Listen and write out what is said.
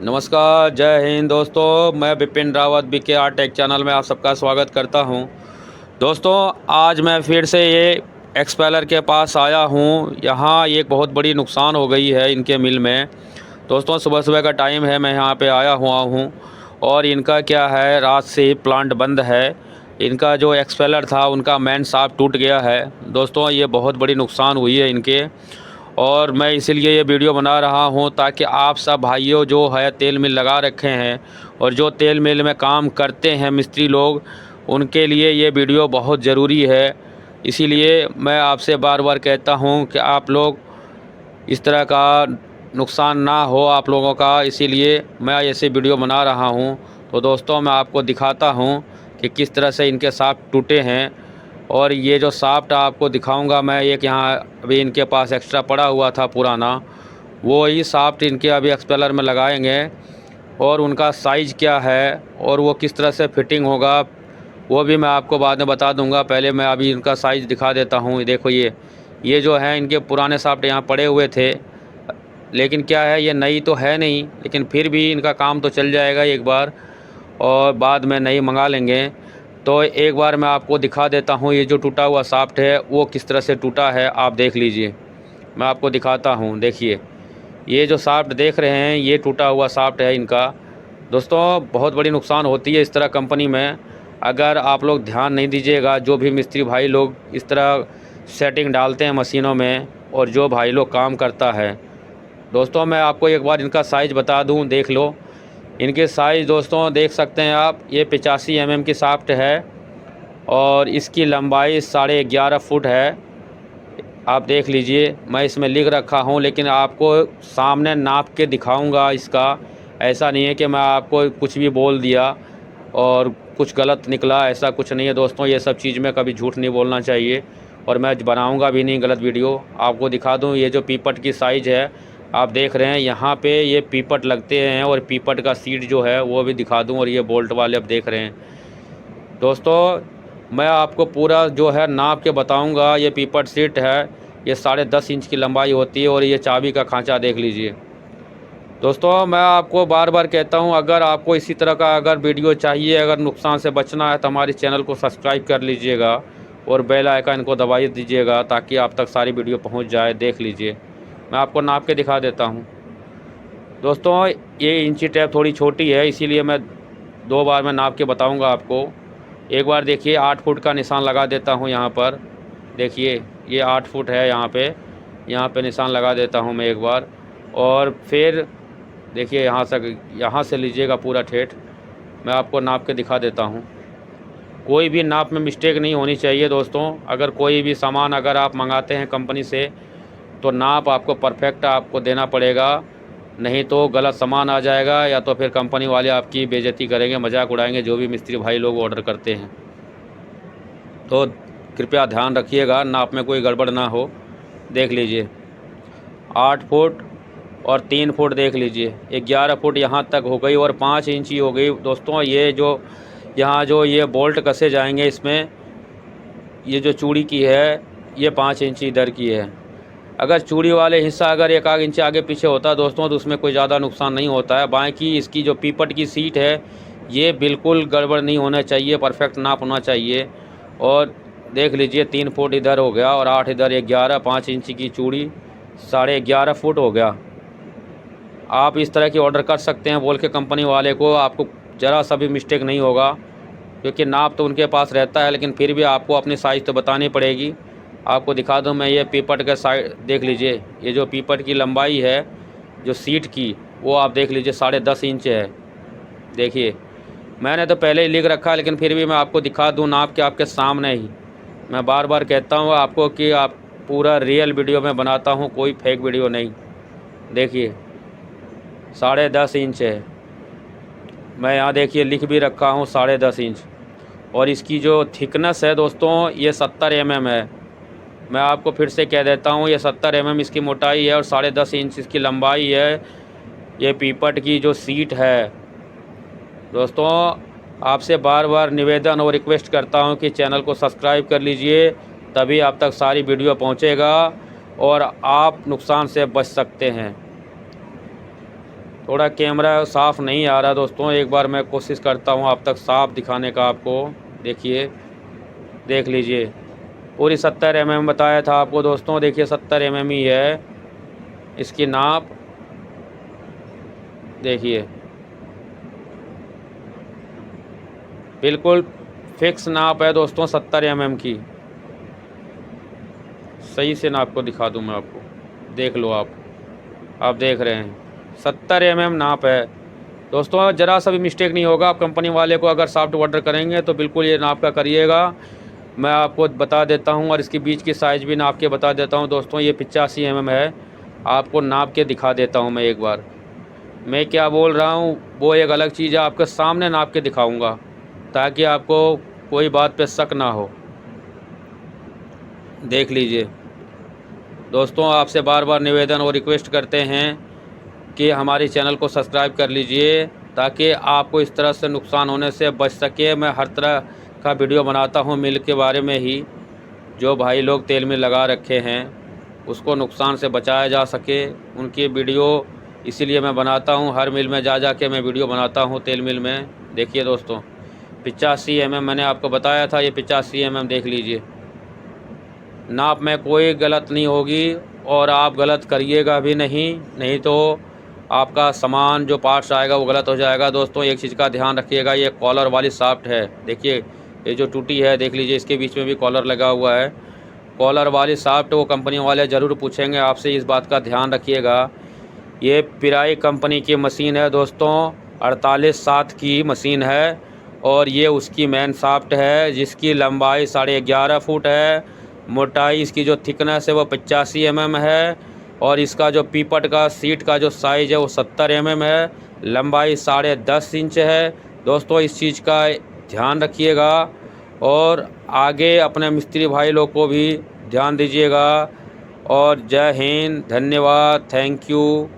नमस्कार, जय हिंद दोस्तों। मैं Bipin Rawat BKR take channel में आप सबका स्वागत करता हूं। दोस्तों, आज मैं फिर से ये एक्सपेलर के पास आया हूं। यहाँ एक बहुत बड़ी नुकसान हो गई है इनके मिल में। दोस्तों, सुबह सुबह का टाइम है, मैं यहाँ पे आया हुआ हूँ और इनका क्या है, रात से ही प्लांट बंद है। इनका जो एक्सपेलर था उनका मेन शाफ्ट टूट गया है। दोस्तों, ये बहुत बड़ी नुकसान हुई है इनके, और मैं इसीलिए ये वीडियो बना रहा हूं ताकि आप सब भाइयों जो है तेल मिल लगा रखे हैं और जो तेल मिल में काम करते हैं मिस्त्री लोग, उनके लिए ये वीडियो बहुत ज़रूरी है। इसीलिए मैं आपसे बार बार कहता हूं कि आप लोग इस तरह का नुकसान ना हो आप लोगों का, इसीलिए मैं ऐसे वीडियो बना रहा हूं। तो दोस्तों, मैं आपको दिखाता हूं कि किस तरह से इनके शाफ्ट टूटे हैं, और ये जो शाफ्ट आपको दिखाऊंगा मैं, एक यहाँ अभी इनके पास एक्स्ट्रा पड़ा हुआ था पुराना, वो ही शाफ्ट इनके अभी एक्सपेलर में लगाएंगे। और उनका साइज़ क्या है और वो किस तरह से फिटिंग होगा वो भी मैं आपको बाद में बता दूंगा। पहले मैं अभी इनका साइज़ दिखा देता हूँ। देखो, ये जो है इनके पुराने शाफ्ट यहाँ पड़े हुए थे, लेकिन क्या है, ये नई तो है नहीं, लेकिन फिर भी इनका काम तो चल जाएगा एक बार, और बाद में नई मंगा लेंगे। तो एक बार मैं आपको दिखा देता हूँ ये जो टूटा हुआ शाफ्ट है वो किस तरह से टूटा है। आप देख लीजिए, मैं आपको दिखाता हूँ। देखिए, ये जो शाफ्ट देख रहे हैं ये टूटा हुआ शाफ्ट है इनका। दोस्तों, बहुत बड़ी नुकसान होती है इस तरह कंपनी में, अगर आप लोग ध्यान नहीं दीजिएगा। जो भी मिस्त्री भाई लोग इस तरह सेटिंग डालते हैं मशीनों में, और जो भाई लोग काम करता है। दोस्तों, मैं आपको एक बार इनका साइज़ बता दूं, देख लो। इनके साइज़ दोस्तों देख सकते हैं आप, ये 85 mm की शाफ्ट है और इसकी लंबाई 11.5 फुट है। आप देख लीजिए, मैं इसमें लिख रखा हूँ, लेकिन आपको सामने नाप के दिखाऊंगा इसका। ऐसा नहीं है कि मैं आपको कुछ भी बोल दिया और कुछ गलत निकला, ऐसा कुछ नहीं है दोस्तों। ये सब चीज़ में कभी झूठ नहीं बोलना चाहिए, और मैं बनाऊंगा भी नहीं गलत वीडियो। आपको दिखा दूं, ये जो पीपट की साइज़ है आप देख रहे हैं, यहाँ पे ये पीपट लगते हैं, और पीपट का सीट जो है वो भी दिखा दूं, और ये बोल्ट वाले आप देख रहे हैं। दोस्तों, मैं आपको पूरा जो है नाप के बताऊंगा। ये पीपट सीट है, ये 10.5 इंच की लंबाई होती है, और ये चाबी का खांचा देख लीजिए। दोस्तों, मैं आपको बार बार कहता हूं, अगर आपको इसी तरह का अगर वीडियो चाहिए, अगर नुकसान से बचना है, तो हमारे चैनल को सब्सक्राइब कर लीजिएगा और बेल आइकन को दबा दीजिएगा ताकि आप तक सारी वीडियो पहुंच जाए। देख लीजिए, मैं आपको नाप के दिखा देता हूं। दोस्तों, ये इंची टेप थोड़ी छोटी है, इसीलिए मैं 2 बार मैं नाप के बताऊंगा आपको। एक बार देखिए, 8 फुट का निशान लगा देता हूं यहाँ पर। देखिए, ये 8 फुट है, यहाँ पे निशान लगा देता हूं मैं एक बार। और फिर देखिए, यहाँ से लीजिएगा पूरा ठेठ। मैं आपको नाप के दिखा देता हूँ। कोई भी नाप में मिस्टेक नहीं होनी चाहिए दोस्तों। अगर कोई भी सामान अगर आप मंगाते हैं कंपनी से, तो नाप आपको परफेक्ट आपको देना पड़ेगा, नहीं तो गलत सामान आ जाएगा, या तो फिर कंपनी वाले आपकी बेइज्जती करेंगे, मजाक उड़ाएंगे, जो भी मिस्त्री भाई लोग ऑर्डर करते हैं। तो कृपया ध्यान रखिएगा, नाप में कोई गड़बड़ ना हो। देख लीजिए, 8 फुट और 3 फुट देख लीजिए, 11 फुट यहाँ तक हो गई, और 5 इंची हो गई। दोस्तों, ये जो यहाँ जो ये बोल्ट कसे जाएंगे इसमें, ये जो चूड़ी की है ये 5 इंची इधर की है। अगर चूड़ी वाले हिस्सा अगर 1 इंच आगे पीछे होता दोस्तों, तो उसमें कोई ज़्यादा नुकसान नहीं होता है। बाकी इसकी जो पीपट की सीट है ये बिल्कुल गड़बड़ नहीं होना चाहिए, परफेक्ट नाप होना चाहिए। और देख लीजिए, 3 फुट इधर हो गया और 8 इधर, 11, 5 इंची की चूड़ी, 11.5 फुट हो गया। आप इस तरह की ऑर्डर कर सकते हैं बोल के कंपनी वाले को, आपको ज़रा सा भी मिस्टेक नहीं होगा, क्योंकि नाप तो उनके पास रहता है, लेकिन फिर भी आपको अपनी साइज़ तो बतानी पड़ेगी। आपको दिखा दूं मैं, ये पीपट का साइड देख लीजिए, ये जो पीपट की लंबाई है जो सीट की, वो आप देख लीजिए 10.5 इंच है। देखिए, मैंने तो पहले ही लिख रखा है, लेकिन फिर भी मैं आपको दिखा दूं नाप के आपके सामने ही। मैं बार बार कहता हूं आपको कि आप पूरा रियल वीडियो में बनाता हूं, कोई फेक वीडियो नहीं। देखिए, 10.5 इंच है। मैं यहाँ देखिए लिख भी रखा हूँ 10.5 इंच। और इसकी जो थिकनेस है दोस्तों, ये 70 mm है। मैं आपको फिर से कह देता हूँ, ये 70 mm इसकी मोटाई है और 10.5 इंच इसकी लंबाई है। ये पीपट की जो सीट है दोस्तों, आपसे बार बार निवेदन और रिक्वेस्ट करता हूँ कि चैनल को सब्सक्राइब कर लीजिए, तभी आप तक सारी वीडियो पहुँचेगा और आप नुकसान से बच सकते हैं। थोड़ा कैमरा साफ़ नहीं आ रहा दोस्तों, एक बार मैं कोशिश करता हूँ आप तक साफ़ दिखाने का आपको। देखिए, देख लीजिए, पूरी 70 mm बताया था आपको दोस्तों। देखिए 70 mm ही है इसकी नाप। देखिए बिल्कुल फिक्स नाप है दोस्तों 70 mm की। सही से नाप को दिखा दूँ मैं आपको, देख लो आप देख रहे हैं 70 mm नाप है दोस्तों। ज़रा सा भी मिस्टेक नहीं होगा। आप कंपनी वाले को अगर सॉफ्ट ऑर्डर करेंगे तो बिल्कुल ये नाप का करिएगा। मैं आपको बता देता हूँ और इसके बीच की साइज़ भी नाप के बता देता हूँ दोस्तों। ये 85 mm है, आपको नाप के दिखा देता हूँ मैं एक बार। मैं क्या बोल रहा हूँ वो एक अलग चीज़ है, आपके सामने नाप के दिखाऊँगा ताकि आपको कोई बात पे शक ना हो। देख लीजिए दोस्तों, आपसे बार बार निवेदन और रिक्वेस्ट करते हैं कि हमारे चैनल को सब्सक्राइब कर लीजिए ताकि आपको इस तरह से नुकसान होने से बच सके। मैं हर तरह का वीडियो बनाता हूँ मिल के बारे में ही। जो भाई लोग तेल मिल लगा रखे हैं उसको नुकसान से बचाया जा सके, उनकी वीडियो इसीलिए मैं बनाता हूँ। हर मिल में जा के मैं वीडियो बनाता हूँ तेल मिल में। देखिए दोस्तों 85 mm मैंने आपको बताया था, ये 85 mm देख लीजिए। नाप में कोई गलत नहीं होगी और आप गलत करिएगा भी नहीं तो आपका सामान जो पार्ट्स आएगा वो गलत हो जाएगा। दोस्तों एक चीज़ का ध्यान रखिएगा, ये कॉलर वाली शाफ्ट है। देखिए ये जो टूटी है देख लीजिए, इसके बीच में भी कॉलर लगा हुआ है। कॉलर वाली शाफ्ट वो कंपनी वाले ज़रूर पूछेंगे आपसे, इस बात का ध्यान रखिएगा। ये पिराई कंपनी की मशीन है दोस्तों, 48/7 की मशीन है और ये उसकी मेन शाफ्ट है जिसकी लंबाई 11.5 फुट है। मोटाई इसकी जो थिकनेस है वो 85 mm है और इसका जो पीपट का सीट का जो साइज़ है वो 70 mm है। लंबाई 10.5 इंच है। दोस्तों इस चीज़ का ध्यान रखिएगा और आगे अपने मिस्त्री भाई लोग को भी ध्यान दीजिएगा। और जय हिंद, धन्यवाद, थैंक यू।